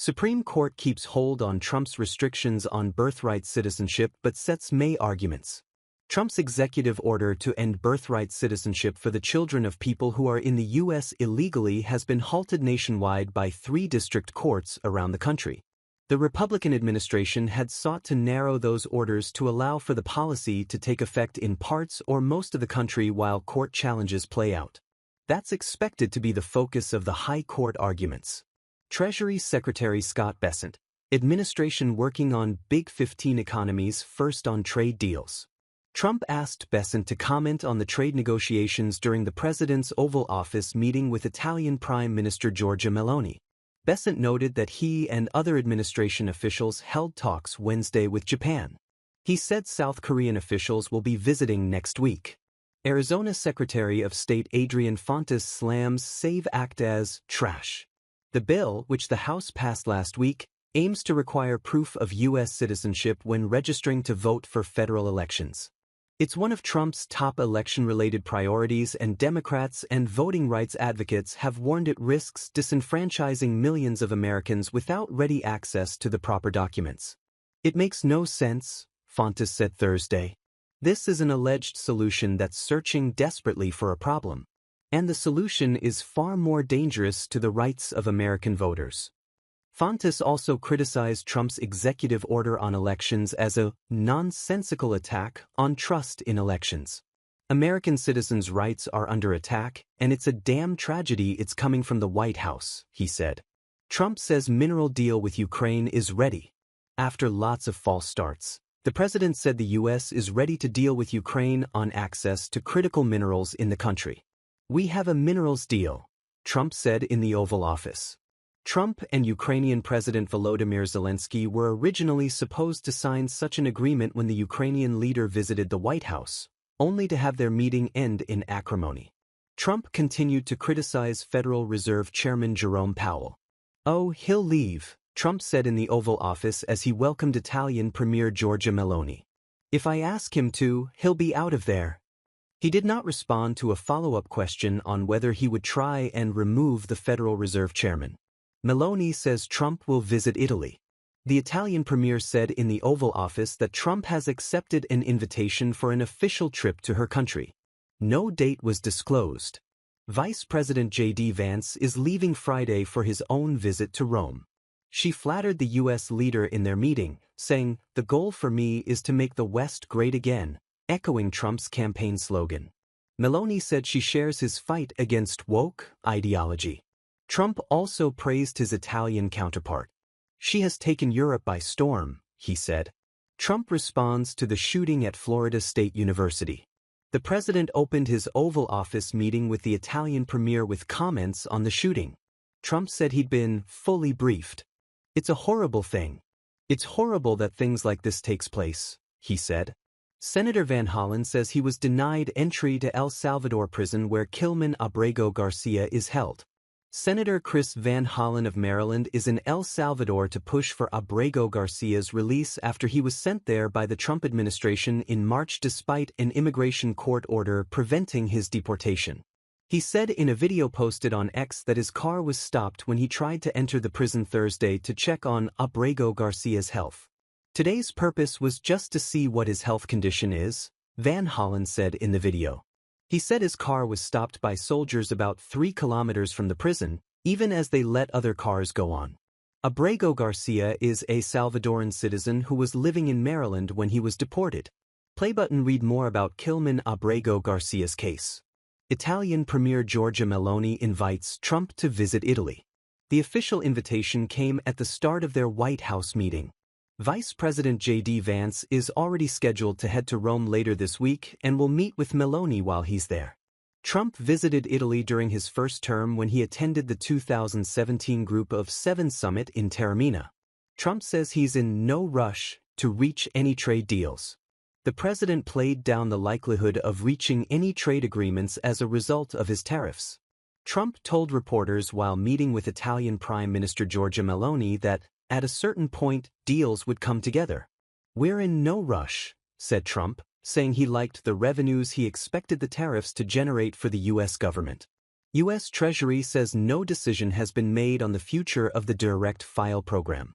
Supreme Court keeps hold on Trump's restrictions on birthright citizenship but sets May arguments. Trump's executive order to end birthright citizenship for the children of people who are in the U.S. illegally has been halted nationwide by 3 district courts around the country. The Republican administration had sought to narrow those orders to allow for the policy to take effect in parts or most of the country while court challenges play out. That's expected to be the focus of the High Court arguments. Treasury Secretary Scott Bessent, administration working on Big 15 economies first on trade deals. Trump asked Bessent to comment on the trade negotiations during the president's Oval Office meeting with Italian Prime Minister Giorgia Meloni. Bessent noted that he and other administration officials held talks Wednesday with Japan. He said South Korean officials will be visiting next week. Arizona Secretary of State Adrian Fontes slams SAVE Act as trash. The bill, which the House passed last week, aims to require proof of U.S. citizenship when registering to vote for federal elections. It's one of Trump's top election-related priorities, and Democrats and voting rights advocates have warned it risks disenfranchising millions of Americans without ready access to the proper documents. It makes no sense, Fontes said Thursday. This is an alleged solution that's searching desperately for a problem. And the solution is far more dangerous to the rights of American voters. Fontes also criticized Trump's executive order on elections as a nonsensical attack on trust in elections. American citizens' rights are under attack, and it's a damn tragedy it's coming from the White House, he said. Trump says mineral deal with Ukraine is ready. After lots of false starts, the president said the U.S. is ready to deal with Ukraine on access to critical minerals in the country. We have a minerals deal, Trump said in the Oval Office. Trump and Ukrainian President Volodymyr Zelensky were originally supposed to sign such an agreement when the Ukrainian leader visited the White House, only to have their meeting end in acrimony. Trump continued to criticize Federal Reserve Chairman Jerome Powell. "Oh, he'll leave," Trump said in the Oval Office as he welcomed Italian Premier Giorgia Meloni. "If I ask him to, he'll be out of there." He did not respond to a follow-up question on whether he would try and remove the Federal Reserve Chairman. Meloni says Trump will visit Italy. The Italian premier said in the Oval Office that Trump has accepted an invitation for an official trip to her country. No date was disclosed. Vice President J.D. Vance is leaving Friday for his own visit to Rome. She flattered the U.S. leader in their meeting, saying, "The goal for me is to make the West great again," echoing Trump's campaign slogan. Meloni said she shares his fight against woke ideology. Trump also praised his Italian counterpart. "She has taken Europe by storm," he said. Trump responds to the shooting at Florida State University. The president opened his Oval Office meeting with the Italian premier with comments on the shooting. Trump said he'd been fully briefed. "It's a horrible thing. It's horrible that things like this takes place," he said. Senator Van Hollen says he was denied entry to El Salvador prison where Kilman Abrego Garcia is held. Senator Chris Van Hollen of Maryland is in El Salvador to push for Abrego Garcia's release after he was sent there by the Trump administration in March despite an immigration court order preventing his deportation. He said in a video posted on X that his car was stopped when he tried to enter the prison Thursday to check on Abrego Garcia's health. "Today's purpose was just to see what his health condition is," Van Hollen said in the video. He said his car was stopped by soldiers about 3 kilometers from the prison, even as they let other cars go on. Abrego Garcia is a Salvadoran citizen who was living in Maryland when he was deported. Play button read more about Kilman Abrego Garcia's case. Italian Premier Giorgia Meloni invites Trump to visit Italy. The official invitation came at the start of their White House meeting. Vice President J.D. Vance is already scheduled to head to Rome later this week and will meet with Meloni while he's there. Trump visited Italy during his first term when he attended the 2017 Group of 7 summit in Taormina. Trump says he's in no rush to reach any trade deals. The president played down the likelihood of reaching any trade agreements as a result of his tariffs. Trump told reporters while meeting with Italian Prime Minister Giorgia Meloni that, at a certain point, deals would come together. "We're in no rush," said Trump, saying he liked the revenues he expected the tariffs to generate for the U.S. government. U.S. Treasury says no decision has been made on the future of the Direct File program.